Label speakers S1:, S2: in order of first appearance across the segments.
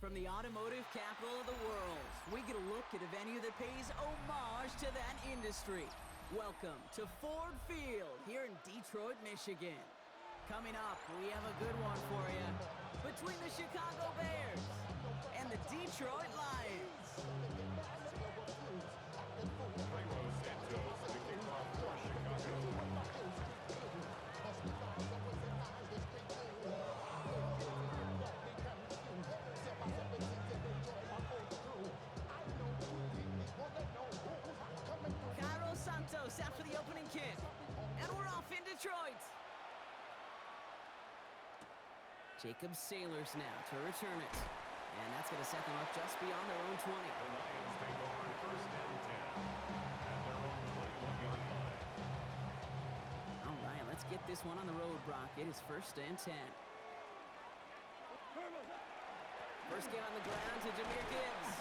S1: From the automotive capital of the world, we get a look at a venue that pays homage to that industry. Welcome to Ford Field here in Detroit, Michigan. Coming up, we have a good one for you. Between the Chicago Bears and the Detroit Lions. Santos after the opening kick. And we're off in Detroit. Jacob Sailors now to return it. And that's going to set them up just beyond their own 20.
S2: The Lions take over first and 10 at their own 21-yard line.
S1: All right, let's get this one on the road, Brock. It is first and 10. First game on the ground to Jahmyr Gibbs.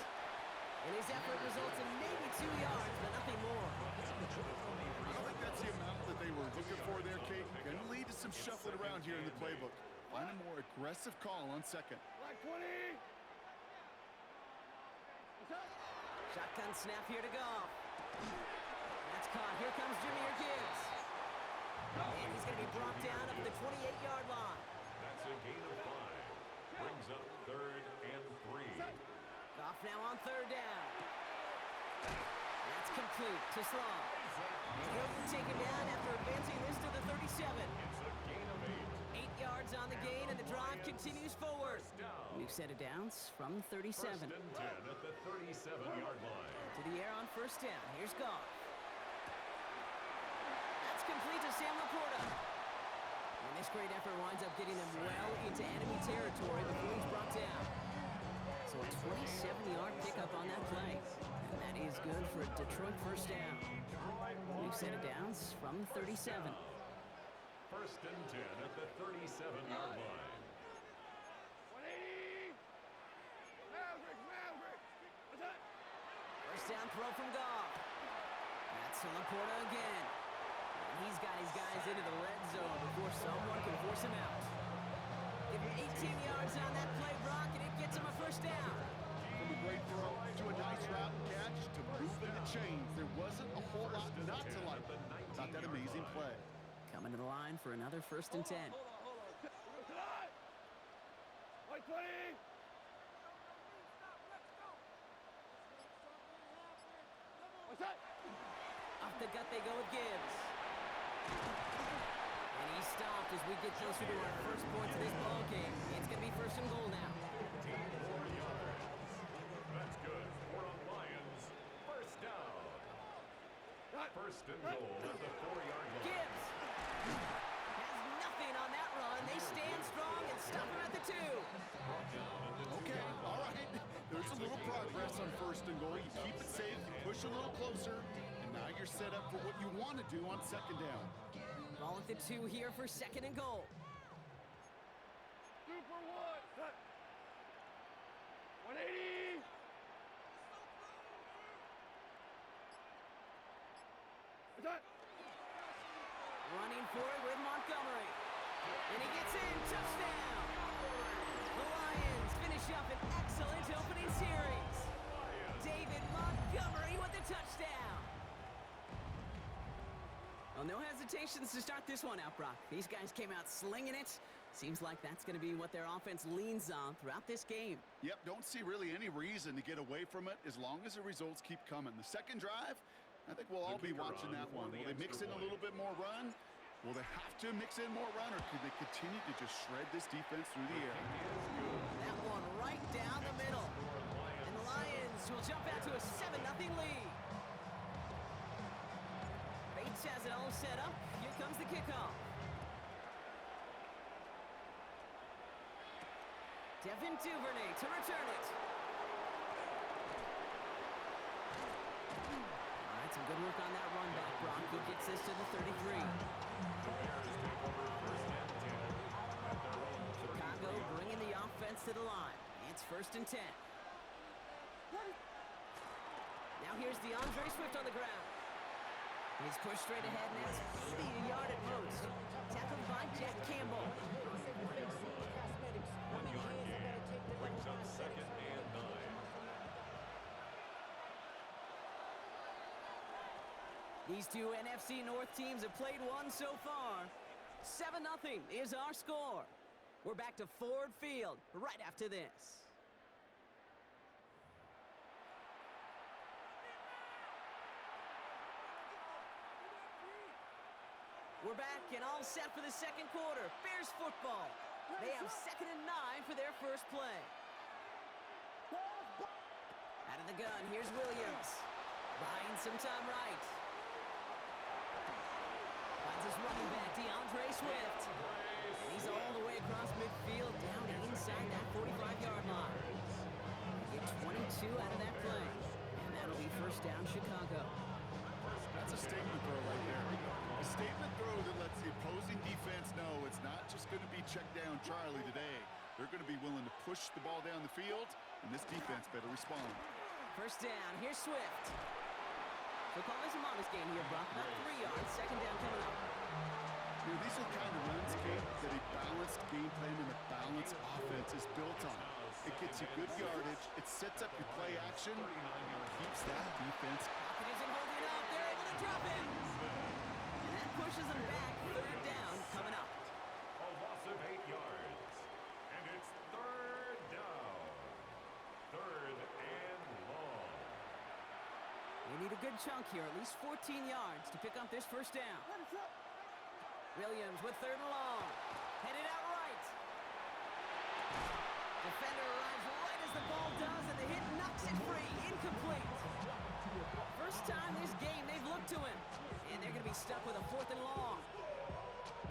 S1: And his effort results in maybe 2 yards, but nothing more.
S3: I don't think that's the amount that they were looking for there, Kate. Going to lead to some shuffling around here in the playbook. Find a more aggressive call on second.
S4: Like 20.
S1: Shotgun snap here to Goff. That's caught. Here comes Jahmyr Gibbs. And he's going to be brought down up at the 28-yard line.
S2: That's a gain of 5. Brings up 3rd and 3.
S1: Goff now on 3rd down. That's complete to Slaw. And he'll be taken down after advancing this to the 37.
S2: It's a gain of 8.
S1: 8 yards on the gain, and the drive continues forward. New set of downs from 37.
S2: First and 10 at the 37-yard line.
S1: To the air on 1st down. Here's Goff. That's complete to Sam Laporta. And this great effort winds up getting them well into enemy territory before he's brought down. So a 27-yard pickup on that play. And that is good for a Detroit first down. New set of downs from 37.
S2: First and 10 at the 37-yard line.
S4: 180. Maverick. What's that?
S1: First down throw from Goff. That's to Laporta again. And he's got his guys into the red zone before someone can force him out. Give him 18 yards on that play, Brock, and it gets him a first down.
S3: From a great throw to a nice route and catch to moving the chains. There wasn't a whole lot not to like about that amazing play.
S1: Coming to the line for another 1st and 10.
S4: Hold on. Like 20. What's that?
S1: Off the gut they go with Gibbs. And he's stopped as we get closer to our first points of this ball game. It's going to be 1st and goal now.
S2: 4 yards. That's good for the Lions. First down. 1st and goal at the 4-yard line.
S1: Gibbs has nothing on that run. They stand strong and stop him at the 2.
S3: Okay, all right. There's a little progress on 1st and goal. You keep it safe, you push a little closer, and now you're set up for what you want to do on 2nd down.
S1: Ball at the 2 here for 2nd and goal.
S4: 2 for 1. 180. What's that?
S1: Running for it with Montgomery. And he gets in. Touchdown. The Lions finish up an excellent opening series. David Montgomery with the touchdown. Well, no hesitations to start this one out, Brock. These guys came out slinging it. Seems like that's going to be what their offense leans on throughout this game.
S3: Yep, don't see really any reason to get away from it as long as the results keep coming. The second drive, I think we'll all be watching that one. Will they mix in a little bit more run? Will they have to mix in more run, or could they continue to just shred this defense through the air?
S1: That one right down the middle. And the Lions will jump out to a 7-0 lead. Bates has it all set up. Here comes the kickoff. Devin Duvernay to return it. All right, some good work on that run back, Brock. He gets this to the 33.
S2: The Bears take over first and 10 at their own 33.
S1: Chicago bringing the offense to the line. It's 1st and 10. Now here's DeAndre Swift on the ground. He's pushed straight ahead, and that's maybe a yard at most. Tackled by Jack Campbell.
S2: 1 yard gain brings up 2nd
S1: These two NFC North teams have played one so far. 7-0 is our score. We're back to Ford Field right after this. We're back and all set for the second quarter. Bears football. They have 2nd and 9 for their first play. Out of the gun, here's Williams. Buying some time right. Finds his running back, DeAndre Swift. And he's all the way across midfield, down inside that 45-yard line. Get 22 out of that play. And that'll be first down, Chicago.
S3: That's a statement throw right there. A statement throw that lets the opposing defense know it's not just going to be check down Charlie today. They're going to be willing to push the ball down the field, and this defense better respond.
S1: First down, here's Swift. So call this a modest game here, Brock. About 3 yards, second down coming up.
S3: You know, these are the kind of runs, Kate, that a balanced game plan and a balanced offense is built on. It gets you good yardage, it sets up your play action, and keeps that defense.
S1: Pocket isn't holding up. They're able to drop him. And that pushes them back. Third down coming up.
S2: A loss of 8 yards. And it's third down. Third and long.
S1: They need a good chunk here, at least 14 yards to pick up this first down. Williams with 3rd and long. Headed out right. Defender arrives right as the ball does, and the hit knocks it free. Incomplete. First time this game they've looked to him. And they're going to be stuck with a 4th and long.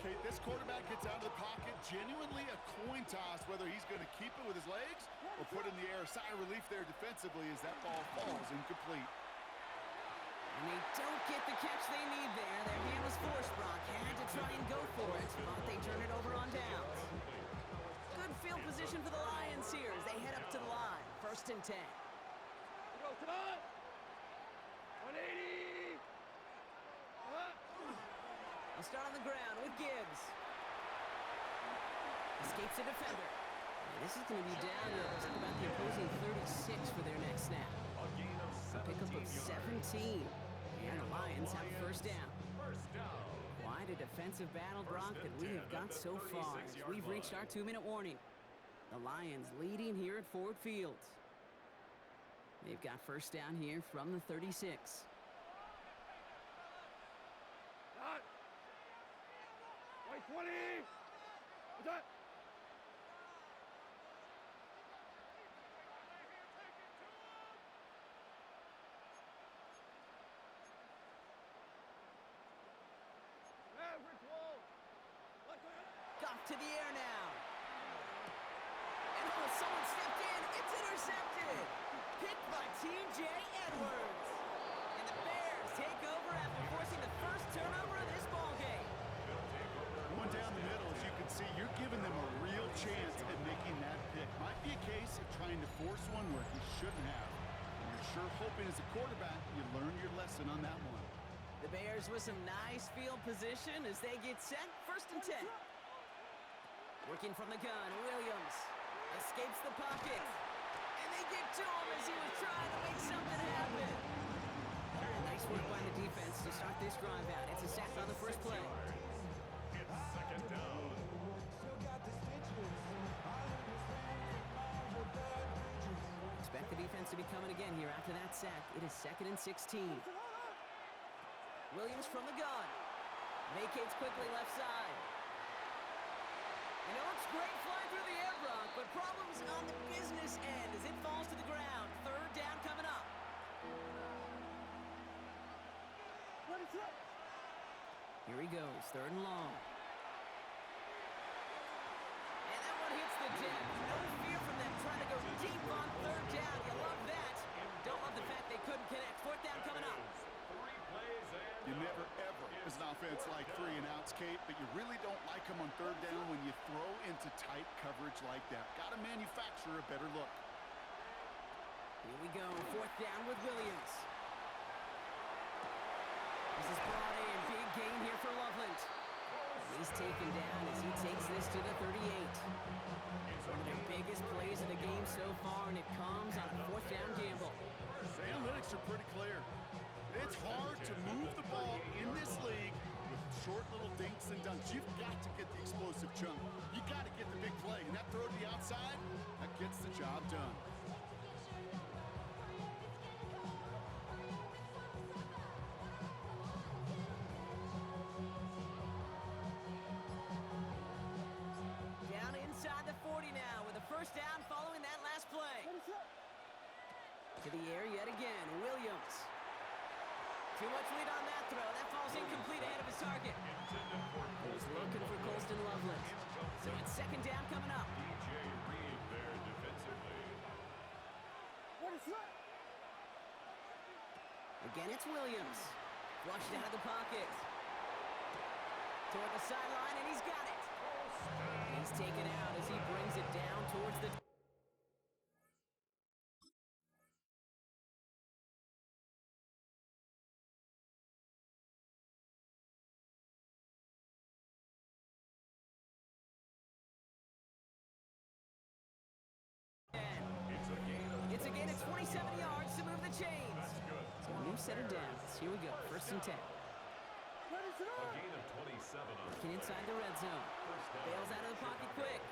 S3: Kate, this quarterback gets out of the pocket, genuinely a coin toss whether he's going to keep it with his legs or put in the air. Sigh of relief there defensively as that ball falls incomplete.
S1: And they don't get the catch they need there. Their hand was forced, Brock. Had to try and go for it, but they turn it over on downs. Good field position for the Lions here as they head up to the line. 1st and 10.
S4: Go, come on! 180!
S1: They'll start on the ground with Gibbs. Escapes the defender. And this is going to be down to about the opposing 36 for their next snap.
S2: A gain of
S1: A pickup of
S2: 17 yards.
S1: 17. And the Lions have first down.
S2: First down.
S1: Quite a defensive battle, Brock, that we have got so far. As we've reached our 2-minute warning. The Lions leading here at Ford Field. They've got first down here from the 36.
S4: Not. 20! Attack!
S1: Goff to the air now. And oh, someone stepped in. It's intercepted. Picked by T.J. Edwards. And the Bears take over after forcing the first turnover of this ballgame.
S3: Going down the middle, as you can see, you're giving them a real chance at making that pick. Might be a case of trying to force one where he shouldn't have. And you're sure hoping as a quarterback you learn your lesson on that one.
S1: The Bears with some nice field position as they get set. 1st and 10. Working from the gun, Williams escapes the pocket. And they get to him as he was trying to make something happen. Nice work by the defense to start this drive out. It's a sack on the first play.
S2: It's second down.
S1: Expect the defense to be coming again here after that sack. It is 2nd and 16. Williams from the gun. Vacates quickly left side. And it looks great flying through the air, Brock, but problems on the business end as it falls to the ground. 3rd down coming up. Here he goes, 3rd and long. And that one hits the deck. No fear from them trying to go deep on 3rd down. You love that. Don't love the fact they couldn't connect. 4th down coming up.
S3: You never, ever, as an offense, like 3 and outs, Kate, but you really don't like them on 3rd down when you throw into tight coverage like that. Got to manufacture a better look.
S1: Here we go, 4th down with Williams. This is brought in, big gain here for Loveland. He's taken down as he takes this to the 38. One of their biggest plays of the game so far, and it comes on a 4th down gamble.
S3: The analytics are pretty clear. They It's hard to move the ball in this league with short little dinks and dunks. You've got to get the explosive chunk. You got to get the big play. And that throw to the outside, that gets the job done.
S1: Down inside the 40 now with a first down following that last play. To the air yet again, Williams. Too much lead on that throw. That falls incomplete ahead of his target. He's looking for Colston Loveland. So it's second down coming up.
S2: DJ Reed there defensively.
S1: Again, it's Williams. Flushed out of the pocket. Toward the sideline, and he's got it. He's taken out as he brings it down towards the... It's a gain of 27 yards to move the chains. So a new set of downs. Here we go. First and 10.
S2: A gain of 27 on
S1: Working inside the red zone. Bails out of the pocket quick.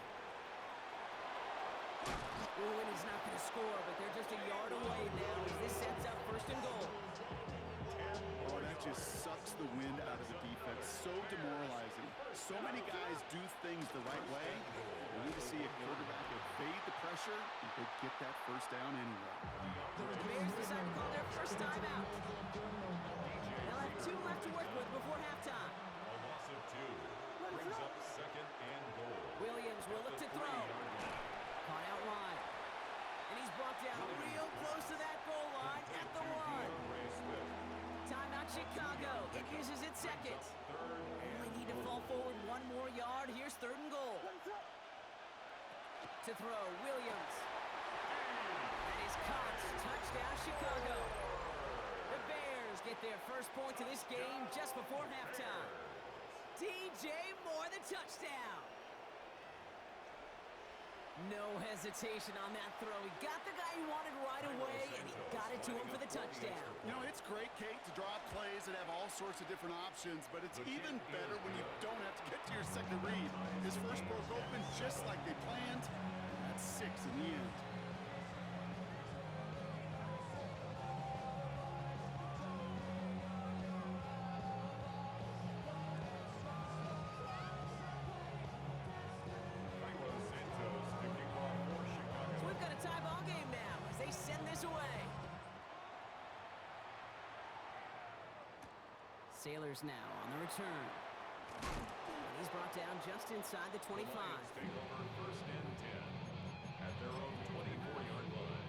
S1: Ooh, and he's not going to score, but they're just a yard away now as this sets up first and goal.
S3: Oh, that just sucks the wind out of the defense. So demoralizing. So many guys do things the right way. We need to see a quarterback evade the pressure and go get that first down anyway.
S1: The Bears decide to call their first timeout. They'll have 2 left to work with before halftime.
S2: A loss of 2. Brings up second and goal.
S1: Williams will look to throw. Caught out wide. And he's brought down real close to that goal line at the 1. Timeout Chicago. It uses its second. Only need to fall forward 1 more yard. Here's third and goal. To throw, Williams. That is caught. Touchdown, Chicago. The Bears get their first point to this game just before halftime. DJ Moore, the touchdown. No hesitation on that throw. He got the guy he wanted right away, and he got it to him for the touchdown.
S3: You know, it's great, Kate, to draw up plays that have all sorts of different options, but it's even better when you don't have to get to your second read. His first broke open just like they planned, and that's 6 in the end.
S1: So we've got a tie ball game now as they send this away. Sailors now on the return. And he's brought down just inside the 25.
S2: Take over first and 10 at their own 24-yard line.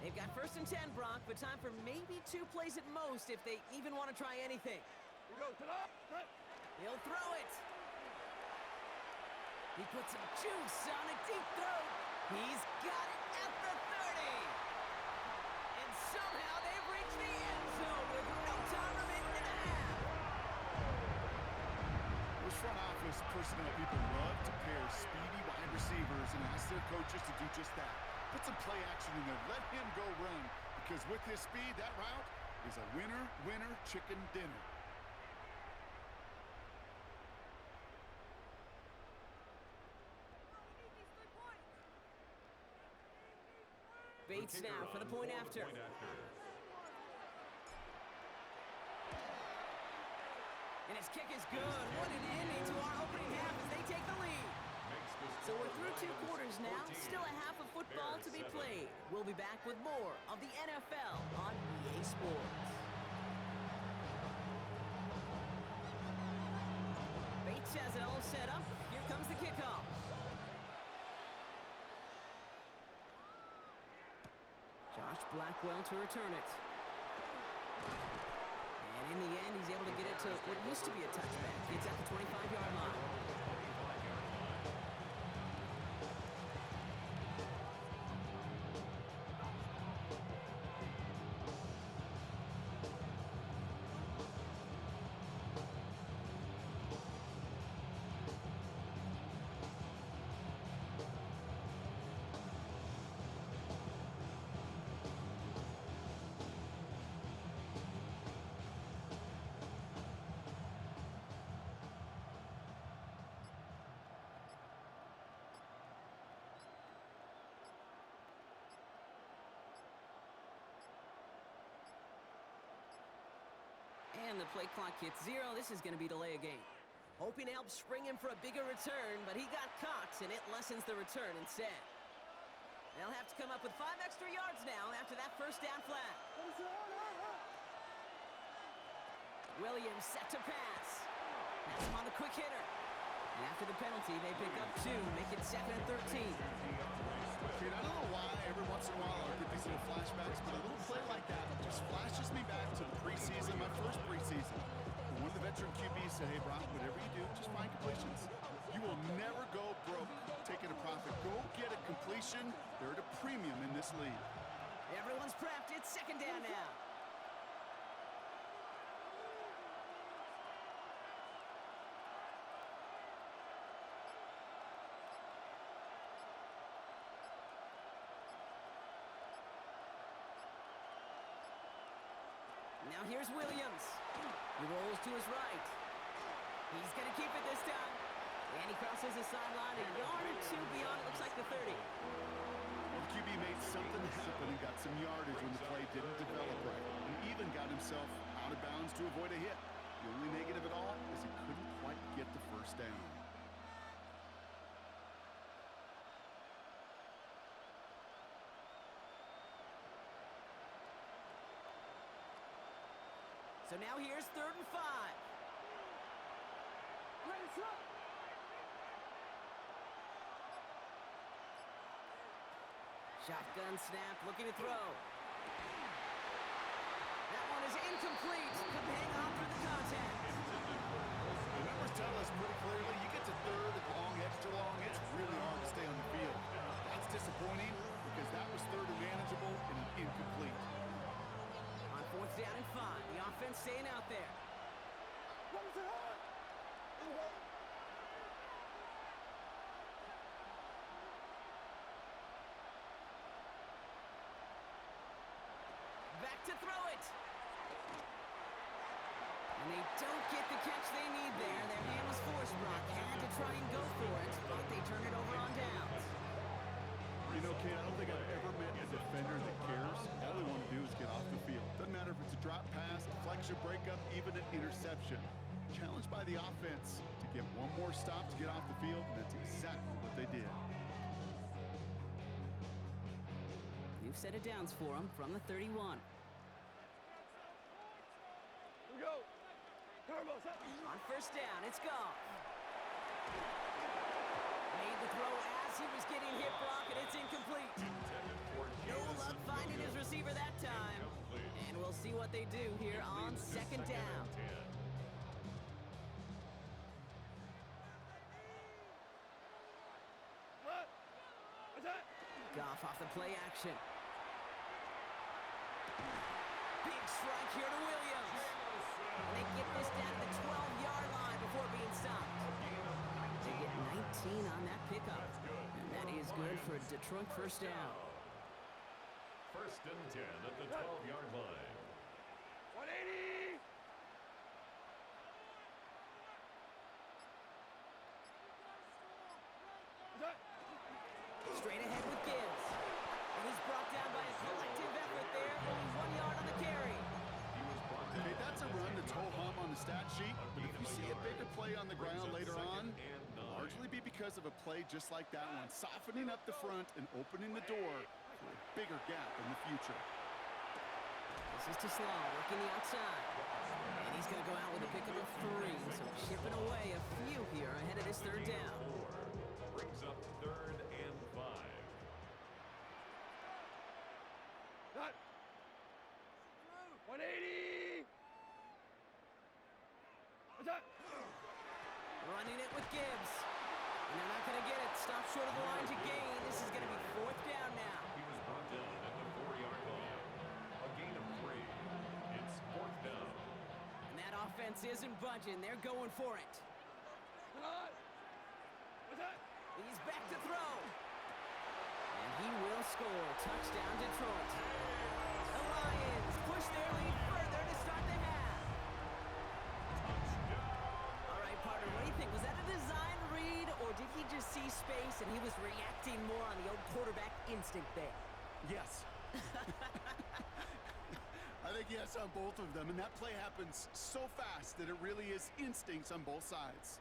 S1: They've got first and 10, Brock, but time for maybe 2 plays at most if they even want to try anything. He'll throw it. He puts some juice on a deep throw. He's got it at the 30. And somehow they've reached the end zone with no time remaining in the half.
S3: Those front office personnel people love to pair speedy wide receivers and ask their coaches to do just that. Put some play action in there. Let him go run. Because with his speed, that route is a winner, winner, chicken dinner.
S1: Bates now for the point after. And his kick is good. What an ending to our opening half as they take the lead. So we're through 2 quarters now. Still a half of football to be played. We'll be back with more of the NFL on EA Sports. Bates has it all set up. Here comes the kickoff. Josh Blackwell to return it. And in the end, he's able to get it to what used to be a touchback. It's at the 25-yard line. And the play clock hits 0. This is going to be delay a game.
S5: Hoping to help spring him for a bigger return, but he got caught, and it lessens the return instead. They'll have to come up with 5 extra yards now after that first down flag. Williams set to pass. That's him on the quick hitter. And after the penalty, they pick up 2, make it 2nd and 13.
S3: Dude, I don't know why every once in a while I'll get these little flashbacks, but a little play like that just flashes me back to the preseason, my first preseason. One of the veteran QBs said, hey, Brock, whatever you do, just find completions. You will never go broke taking a profit. Go get a completion. They're at a premium in this league.
S5: Everyone's prepped. It's 2nd down now. Now here's Williams. He rolls to his right. He's going to keep it this time. And he crosses the sideline a yard or 2 beyond, it looks like the 30.
S3: Well, the QB made something happen and got some yardage when the play didn't develop right. And even got himself out of bounds to avoid a hit. The only negative at all is he couldn't quite get the first down.
S5: So now here's 3rd and 5. Shotgun snap, looking to throw. That one is incomplete. Couldn't hang on through the contact.
S3: The numbers tell us pretty clearly, you get to 3rd and long, extra long, it's really hard to stay on the field. That's disappointing because that was 3rd and manageable and an incomplete.
S5: On 4th down and 5, the offense staying out there. Back to throw it. And they don't get the catch they need there. Their hand was forced, Brock. Had to try and go for it, but they turn it over on downs.
S3: You know, Ken, I don't think I've ever met a defender that cares. All they want to do is get off the field. Doesn't matter if it's a drop pass, deflection, breakup, even an interception. Challenged by the offense to get one more stop to get off the field, and that's exactly what they did.
S1: You've set it downs for him from the 31.
S4: Here we go. Turbo, set.
S5: On 1st down, it's gone. Made the throw as he was getting hit, Brock, and it's incomplete. No luck finding his receiver that time. And we'll see what they do here on 2nd down.
S4: What? What's that?
S5: Goff off the play action. Big strike here to Williams. And they get this down to the 12-yard line before being stopped. They get 19 on that pickup. And that is good for a Detroit 1st down.
S2: 1st and 10 at the 12-yard line.
S4: 180. What's that?
S5: Straight ahead with Gibbs. And he's brought down by a collective effort there. Only 1 yard on the carry.
S3: Okay, that's a run that's ho-hum on the stat sheet, but if you see a bigger play on the ground later on, it'll largely be because of a play just like that one, softening up the front and opening the door for a bigger gap in the future.
S5: This is to Slaw, working the outside. And he's going to go out with a pickup of 3. So chipping away a few here ahead of this 3rd down.
S2: Brings up 3rd and 5.
S4: Not. 180. What's that?
S5: Running it with Gibbs. And they're not going to get it. Stop short of the line to gain. This is going to be 4th down now.
S2: He was brought down at the 4-yard line. A gain of 3. It's 4th down.
S5: And that offense isn't budging. They're going for it.
S4: Come on. What's that?
S5: He's back to throw. And he will score. Touchdown, Detroit. The Lions push their lead further to start the half. All right, partner, what do you think? Was that a design read, or did he just see space and he was reacting more on the old quarterback instinct there?
S3: Yes. I I think yes on both of them, and that play happens so fast that it really is instincts on both sides.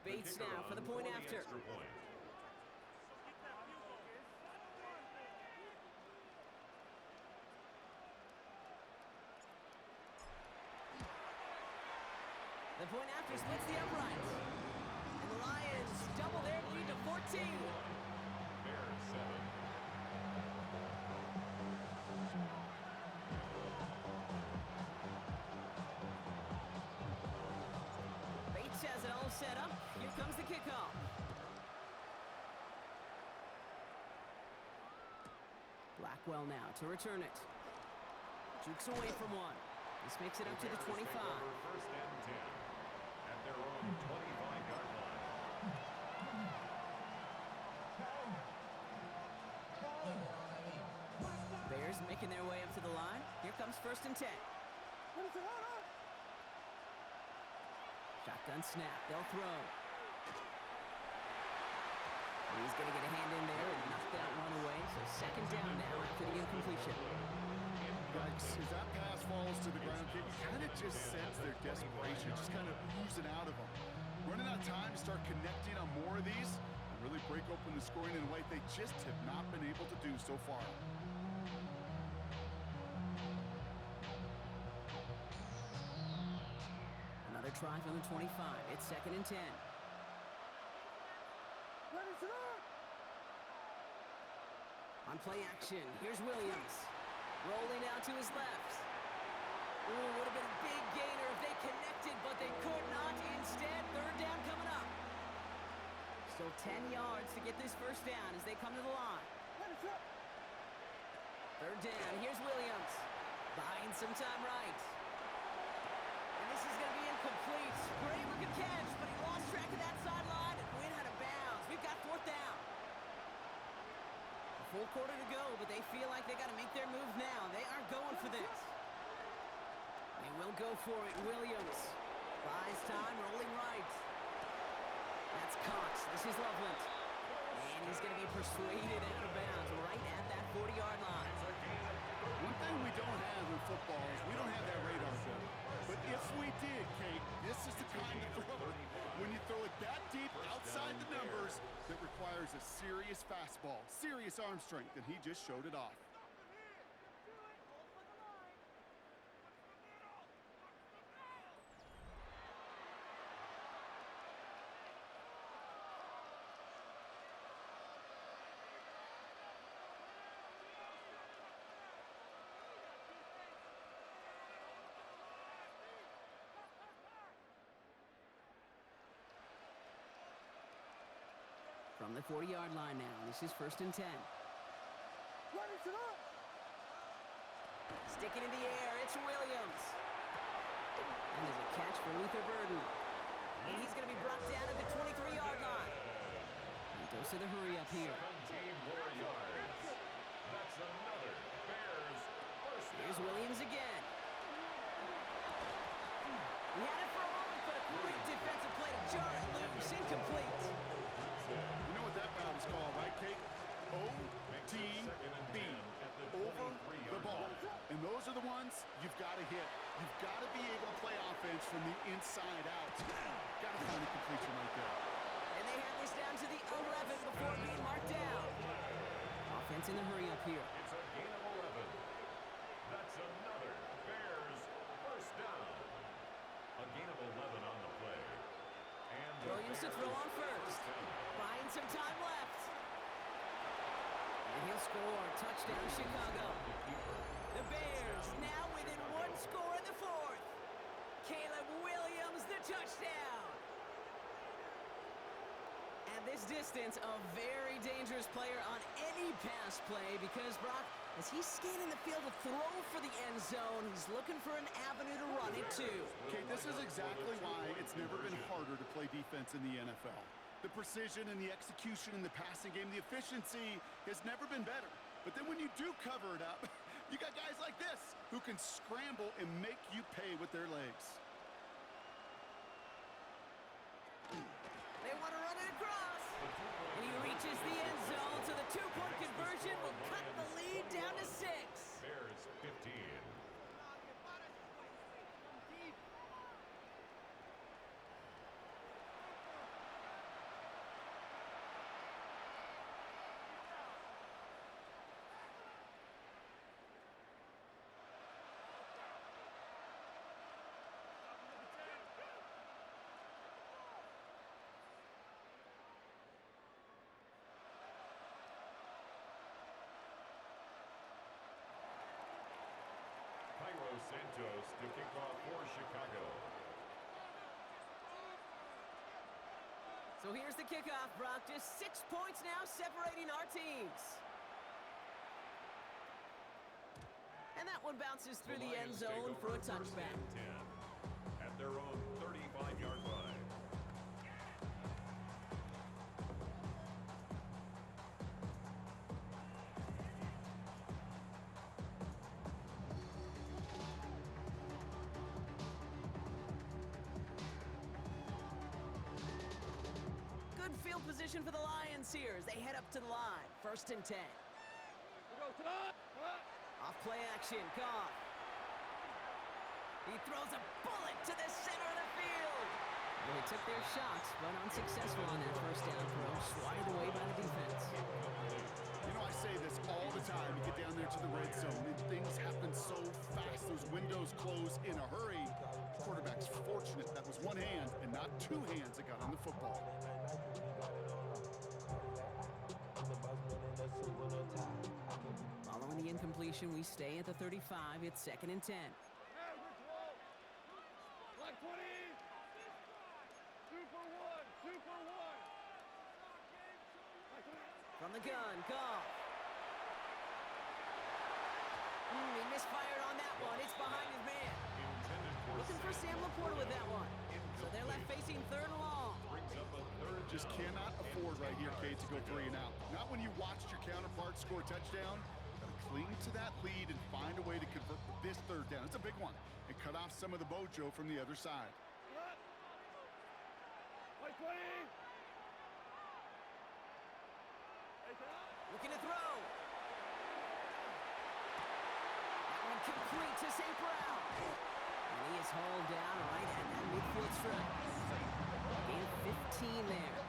S5: Bates now for the point after. The point after splits the uprights. And the Lions double their lead to 14.
S2: Bears 7.
S5: Bates has it all set up. Here comes the kickoff. Blackwell now to return it. Jukes away from one. This makes it up to the 25.
S2: First and 10 at their own 25-yard line.
S5: Bears making their way up to the line. Here comes first and 10. Shotgun snap. They'll throw. He's going to get a hand in there and knock that one away. So second down now after the incompletion.
S3: Guys, as that pass falls to the ground, you kind of just sense their desperation, just kind of oozing out of them. Running out of time to start connecting on more of these and really break open the scoring in a way they just have not been able to do so far.
S5: Another try from the 25. It's second and 10. On play action, here's Williams. Rolling out to his left. Ooh, would have been a big gainer if they connected, but they could not. Instead, third down coming up. Still 10 yards to get this first down as they come to the line. Third down, here's Williams. Buying some time right. And this is going to be incomplete. Braver could catch, but he lost track of that sideline and went out of bounds. We've got fourth down. A full quarter to go, but they feel like they got to make their move now. They are going for this. They will go for it. Williams buys time, rolling right. That's caught. This is Loveland. And he's going to be persuaded out of bounds right at that 40-yard line.
S3: One thing we don't have in football is we don't have that radar gun. But if we did, Kate, this is the kind of throw it. When you throw it that deep outside the numbers, that requires a serious fastball, serious arm strength, and he just showed it off.
S5: From the 40-yard line now, this is first and 10. Sticking in the air, it's Williams. And there's a catch for Luther Burden. And he's going to be brought down at the 23-yard line. And goes to the hurry up here.
S2: 17 more yards. That's another Bears first down.
S5: Here's Williams again. He had it for a moment, but a great defensive play to jar it loose. Incomplete.
S3: You know what that route is called, right, Kate? OTB, over the ball. And those are the ones you've got to hit. You've got to be able to play offense from the inside out. Got to find a completion right there.
S5: And they have this down to the 11 before being marked down. Offense in the hurry up here.
S2: It's a gain of 11. That's another Bears first down. A gain of 11 on the play. And the
S5: Williams to throw on first. Buying some time left. And he'll score. Touchdown, Chicago. The Bears now within one score in the fourth. Caleb Williams, the touchdown. At this distance, a very dangerous player on any pass play because, Brock, as he's scanning the field to throw for the end zone, he's looking for an avenue to run it to.
S3: Okay, this is exactly why it's never been harder to play defense in the NFL. The precision and the execution in the passing game, the efficiency has never been better. But then when you do cover it up, you got guys like this who can scramble and make you pay with their legs.
S5: They want to run it across. And he reaches the end zone, so the two-point conversion will cut the lead down to 6.
S2: Bears 15. Santos to kick off for Chicago.
S5: So here's the kickoff, Brock. Just 6 points now separating our teams. And that one bounces through the end zone for a touchback.
S2: 10 at their own 35-yard line.
S5: Field position for the Lions here as they head up to the line. 1st and 10. Off play action, Goff. He throws a bullet to the center of the field. Well, they took their shots, but unsuccessful on that 1st down throw. Swatted away by the defense.
S3: You know, I say this all the time. You get down there to the red zone, and things happen so fast. Those windows close in a hurry. Quarterback's fortunate that was one hand and not two hands that got on the football.
S5: Following the incompletion, we stay at the 35. It's 2nd and 10.
S4: Black 20. 2 for 1. 2 for 1.
S5: From the gun, Goff. He misfired on that one. It's behind his man. Looking for Sam Laporta with that one. So they're left facing 3rd and long.
S3: Just cannot afford right here, Kate, to go 3 and out. Not when you watched your counterpart score a touchdown. Gotta cling to that lead and find a way to convert this 3rd down. It's a big one. And cut off some of the mojo from the other side.
S4: White 20.
S5: Looking to throw. That one complete to St. Brown. And he is hauled down right at that midfield strike. Gain 15 there.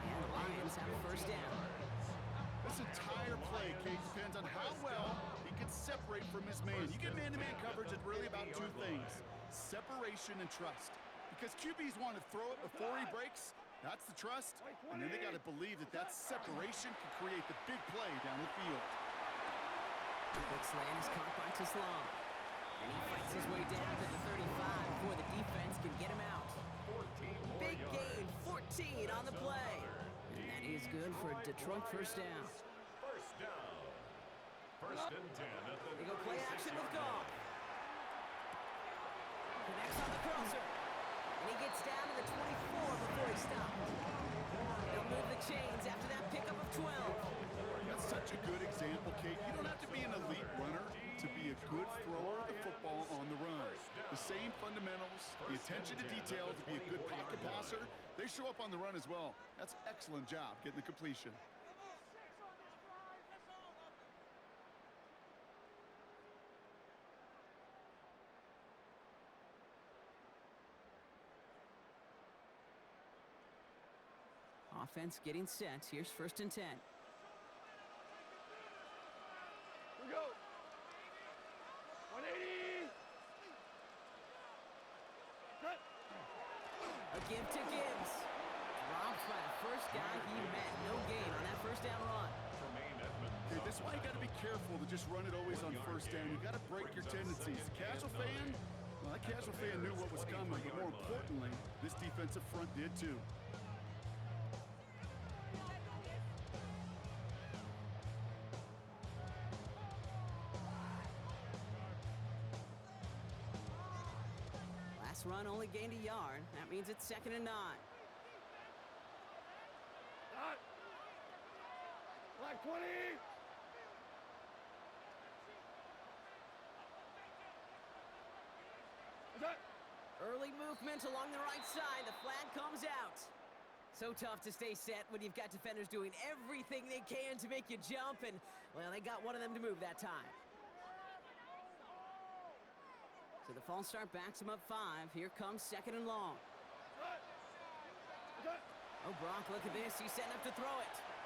S5: And the Lions have a 1st down.
S3: This entire play, Kate, depends on how well he can separate from his man. You get man-to-man coverage, it's really about 2 things. Separation and trust. Because QBs want to throw it before he breaks. That's the trust. And then they got to believe that that separation can create the big play down the field.
S5: Quick slant is caught by Teslam. And he fights his way down to the 35 before the defense can get him out. Big gain, 14 on the play. And that is good for a Detroit 1st down.
S2: 1st down. 1st and 10 at the
S5: They go play action with Goff. Connects on the crosser. And he gets down to the 24 before he stops. They'll move the chains after that pickup of 12.
S3: That's such a good example, Kate. You don't have to be an elite runner to be a good thrower of the football on the run. The same fundamentals, the attention to detail to be a good pocket passer, they show up on the run as well. That's an excellent job getting the completion.
S5: Offense getting set. Here's 1st and 10.
S4: Here we go. 180. Cut.
S5: A give to Gibbs. Drops by the 1st guy he met. No gain on that 1st down run.
S3: Hey, this is why you got to be careful to just run it always on 1st down. You got to break your tendencies. The casual fan, well, that casual fan knew what was coming, but more importantly, this defensive front did too.
S5: Last run only gained a yard. That means it's 2nd and 9.
S4: Dot. Black 20. Attack.
S5: Early movement along the right side. The flag comes out. So tough to stay set when you've got defenders doing everything they can to make you jump, and, well, they got one of them to move that time.
S1: So the false start backs him up 5. Here comes 2nd and long.
S4: Cut. Cut.
S1: Oh, Brock, look at this. He's setting up to throw it.